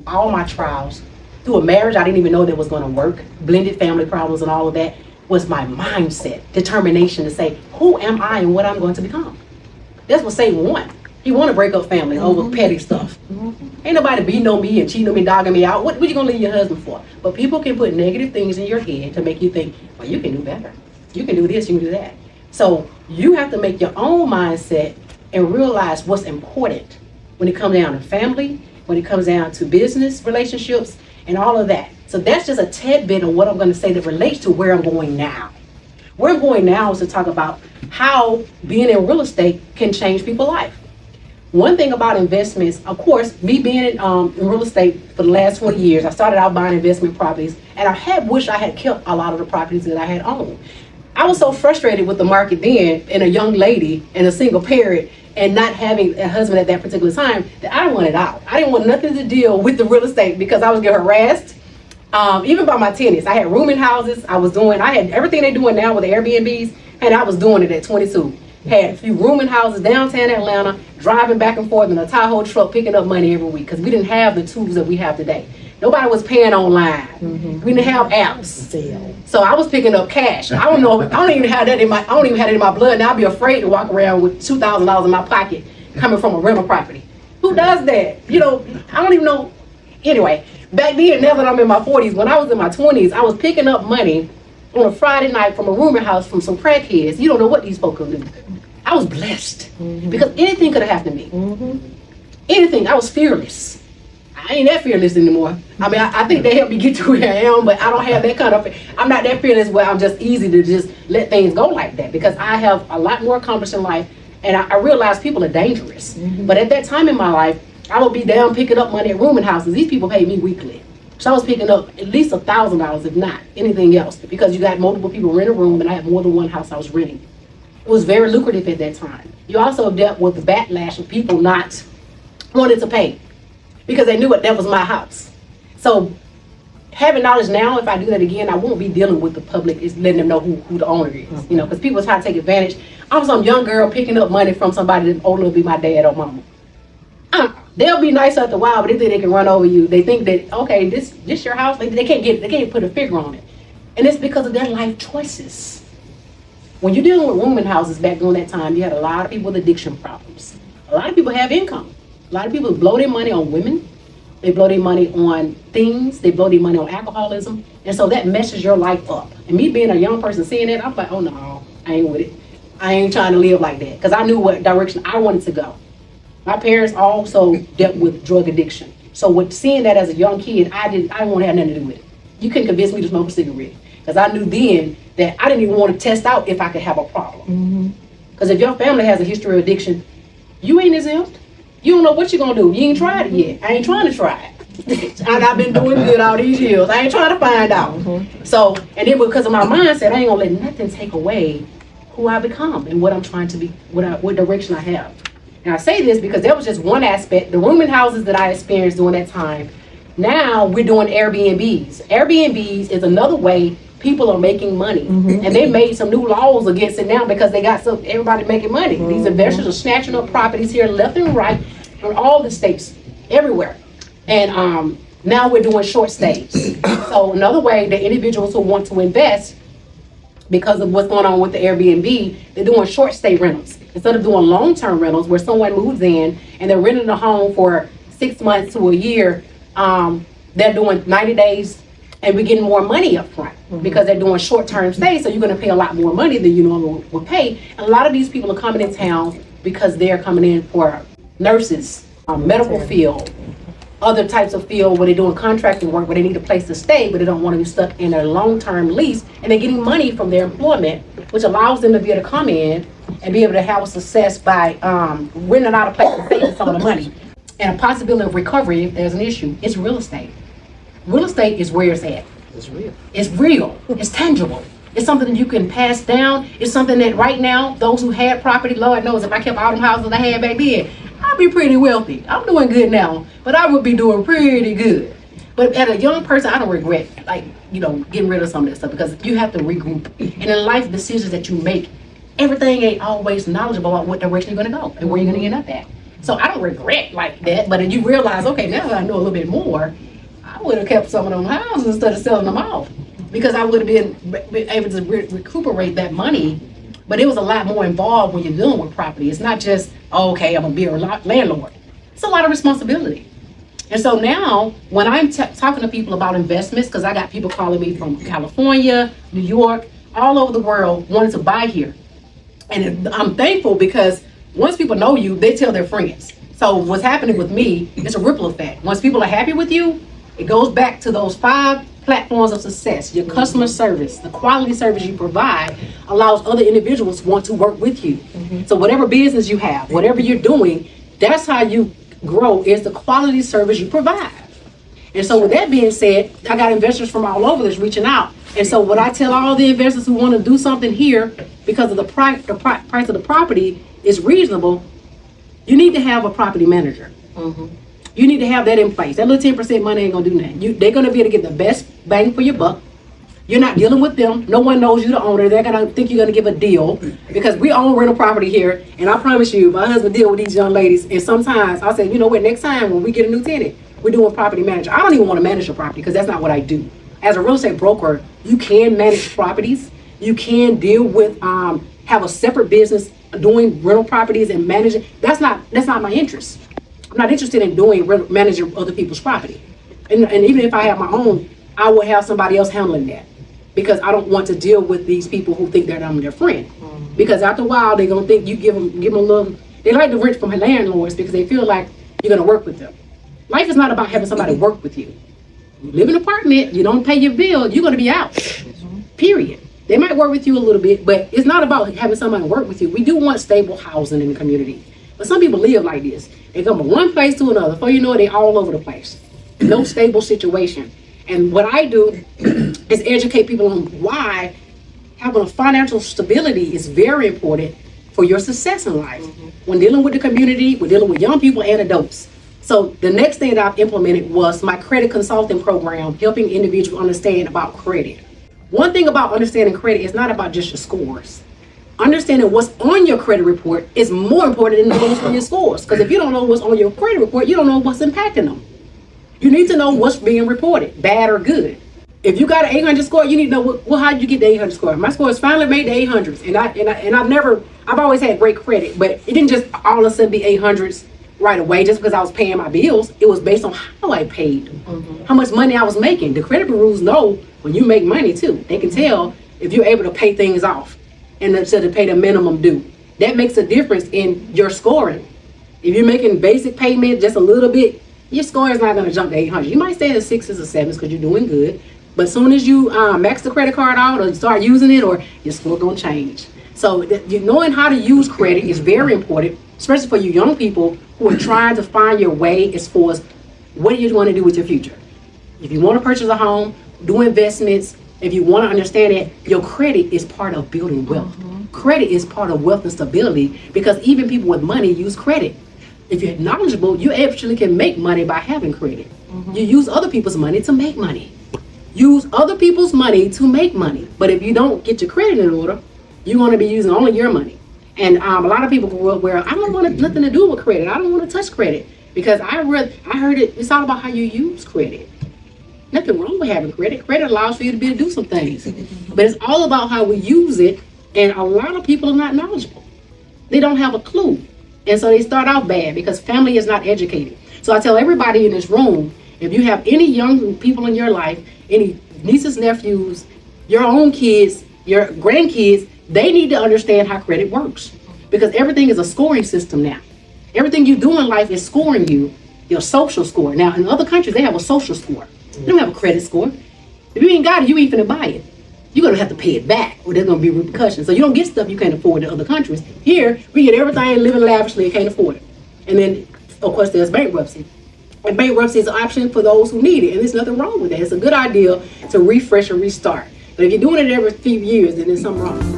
all my trials, through a marriage I didn't even know that was going to work, blended family problems and all of that, was my mindset, determination to say, who am I and what I'm going to become? That's what Satan want. He want to break up family over petty stuff. Ain't nobody beating on me and cheating on me, dogging me out. What you going to leave your husband for? But people can put negative things in your head to make you think, well, you can do better. You can do this, you can do that. So you have to make your own mindset and realize what's important when it comes down to family, when it comes down to business relationships, and all of that. So that's just a tad bit of what I'm going to say that relates to where I'm going now. Where I'm going now is to talk about how being in real estate can change people's life. One thing about investments, of course, me being in real estate for the last 20 years, I started out buying investment properties, and I wish I had kept a lot of the properties that I had owned. I was so frustrated with the market then, and a young lady and a single parent, and not having a husband at that particular time, that I wanted out. I didn't want nothing to deal with the real estate because I was getting harassed, even by my tenants. I had rooming houses. I had everything they're doing now with the Airbnbs, and I was doing it at 22. Had a few rooming houses downtown Atlanta, driving back and forth in a Tahoe truck, picking up money every week because we didn't have the tools that we have today. Nobody was paying online. We didn't have apps. So I was picking up cash. I don't even have that in my blood. Now I'd be afraid to walk around with $2,000 in my pocket coming from a rental property. Who does that? I don't even know. Anyway, back then, now that I'm in my 40s, when I was in my 20s, I was picking up money on a Friday night from a rooming house from some crackheads. You don't know what these folks will do. I was blessed because anything could have happened to me. Anything. I was fearless. I ain't that fearless anymore. I mean, I think they helped me get to where I am, but I don't have that kind of, I'm not that fearless where I'm just easy to just let things go like that, because I have a lot more accomplished in life, and I realize people are dangerous. But at that time in my life, I would be down picking up money at rooming houses. These people paid me weekly. So I was picking up at least $1,000, if not anything else, because you got multiple people rent a room, and I had more than one house I was renting. It was very lucrative at that time. You also dealt with the backlash of people not wanting to pay, because they knew that was my house. So having knowledge now, if I do that again, I won't be dealing with the public. It's letting them know who the owner is, because people try to take advantage. I'm some young girl picking up money from somebody that's old enough to be my dad or mama. They'll be nice after a while, but they think they can run over you. They think that, okay, this your house. They can't put a figure on it. And it's because of their life choices. When you're dealing with rooming houses back during that time, you had a lot of people with addiction problems. A lot of people have income. A lot of people blow their money on women. They blow their money on things. They blow their money on alcoholism. And so that messes your life up. And me being a young person seeing that, I'm like, oh no, I ain't with it. I ain't trying to live like that. Because I knew what direction I wanted to go. My parents also dealt with drug addiction. So with seeing that as a young kid, I didn't want to have nothing to do with it. You couldn't convince me to smoke a cigarette. Because I knew then that I didn't even want to test out if I could have a problem. Because if your family has a history of addiction, you ain't exempt. You don't know what you're going to do. You ain't tried it yet. I ain't trying to try it. And I've been doing good all these years. I ain't trying to find out. So, and then because of my mindset, I ain't going to let nothing take away who I become and what I'm trying to be, what direction I have. And I say this because that was just one aspect. The rooming houses that I experienced during that time, now we're doing Airbnbs. Airbnbs is another way people are making money. And they made some new laws against it now because they got everybody making money. These investors are snatching up properties here left and right in all the states, everywhere. And now we're doing short stays. So another way that individuals who want to invest, because of what's going on with the Airbnb, they're doing short stay rentals. Instead of doing long-term rentals where someone moves in and they're renting a home for 6 months to a year, they're doing 90 days and we're getting more money up front because they're doing short-term stays, so you're going to pay a lot more money than you normally would pay. And a lot of these people are coming in town because they're coming in for nurses, medical field, other types of field where they're doing contracting work where they need a place to stay, but they don't want to be stuck in a long-term lease, and they're getting money from their employment, which allows them to be able to come in and be able to have a success by renting out a place and saving some of the money. And a possibility of recovery if there's an issue. It's real estate. Real estate is where it's at. It's real. It's real. It's tangible. It's something that you can pass down. It's something that right now, those who had property, Lord knows, if I kept all them houses I had back then, I'd be pretty wealthy. I'm doing good now, but I would be doing pretty good. But as a young person, I don't regret, getting rid of some of that stuff, because you have to regroup. And in life decisions that you make, everything ain't always knowledgeable about what direction you're going to go and where you're going to end up at. So I don't regret like that, but then you realize, okay, now that I know a little bit more, I would have kept some of them houses instead of selling them off, because I would have been able to recuperate that money. But it was a lot more involved when you're dealing with property. It's not just, oh, okay, I'm gonna be a landlord. It's a lot of responsibility. And so now, when I'm talking to people about investments, because I got people calling me from California, New York, all over the world wanting to buy here. And I'm thankful, because once people know you, they tell their friends. So what's happening with me, it's a ripple effect. Once people are happy with you, it goes back to those 5 platforms of success. Your customer service, the quality service you provide allows other individuals to want to work with you. So whatever business you have, whatever you're doing, that's how you grow, is the quality service you provide. And so with that being said, I got investors from all over that's reaching out. And so what I tell all the investors who want to do something here, because of the price of the property is reasonable, you need to have a property manager. You need to have that in place. That little 10% money ain't gonna do nothing. They're gonna be able to get the best bang for your buck. You're not dealing with them. No one knows you the owner. They're gonna think you're gonna give a deal, because we own rental property here. And I promise you, my husband deal with these young ladies. And sometimes I'll say, you know what, next time when we get a new tenant, we're doing property manager. I don't even want to manage a property, because that's not what I do. As a real estate broker, you can manage properties. You can deal with, have a separate business doing rental properties and managing. That's not my interest. I'm not interested in managing other people's property. And even if I have my own, I will have somebody else handling that, because I don't want to deal with these people who think that I'm their friend. Because after a while, they're gonna think you give them a little. They like to rent from landlords because they feel like you're gonna work with them. Life is not about having somebody work with you. You live in an apartment, you don't pay your bill, you're gonna be out. Period. They might work with you a little bit, but it's not about having somebody work with you. We do want stable housing in the community. But some people live like this. They come from one place to another. Before you know it, they're all over the place. No stable situation. And what I do is educate people on why having a financial stability is very important for your success in life. When dealing with the community, we're dealing with young people and adults. So the next thing that I've implemented was my credit consulting program, helping individuals understand about credit. One thing about understanding credit is not about just your scores. Understanding what's on your credit report is more important than what's on your scores. Because if you don't know what's on your credit report, you don't know what's impacting them. You need to know what's being reported, bad or good. If you got an 800 score, you need to know how did you get the 800 score. My score has finally made the 800s, and I've always had great credit, but it didn't just all of a sudden be 800s right away just because I was paying my bills. It was based on how I paid, how much money I was making. The credit bureaus know when you make money too. They can tell if you're able to pay things off and instead of pay the minimum due. That makes a difference in your scoring. If you're making basic payment just a little bit, your score is not going to jump to 800. You might stay in the 6s or 7s because you're doing good. But as soon as you max the credit card out or start using it, or your score going to change. So knowing how to use credit is very important, especially for you young people who are trying to find your way as far as what you want to do with your future. If you want to purchase a home, do investments, if you want to understand it, your credit is part of building wealth. Credit is part of wealth and stability, because even people with money use credit. If you're knowledgeable, you actually can make money by having credit. You use other people's money to make money. Use other people's money to make money. But if you don't get your credit in order, you're going to be using only your money. And a lot of people grew up where I don't want nothing to do with credit. I don't want to touch credit, because I heard it's all about how you use credit. Nothing wrong with having credit. Credit allows for you to be able to do some things. But it's all about how we use it. And a lot of people are not knowledgeable. They don't have a clue. And so they start out bad because family is not educated. So I tell everybody in this room, if you have any young people in your life, any nieces, nephews, your own kids, your grandkids, they need to understand how credit works. Because everything is a scoring system now. Everything you do in life is scoring you, your social score. Now, in other countries, they have a social score. They don't have a credit score. If you ain't got it, you ain't finna buy it. You're going to have to pay it back, or there's going to be repercussions. So you don't get stuff you can't afford in other countries. Here, we get everything living lavishly and can't afford it. And then, of course, there's bankruptcy. And bankruptcy is an option for those who need it. And there's nothing wrong with that. It's a good idea to refresh and restart. But if you're doing it every few years, then there's something wrong.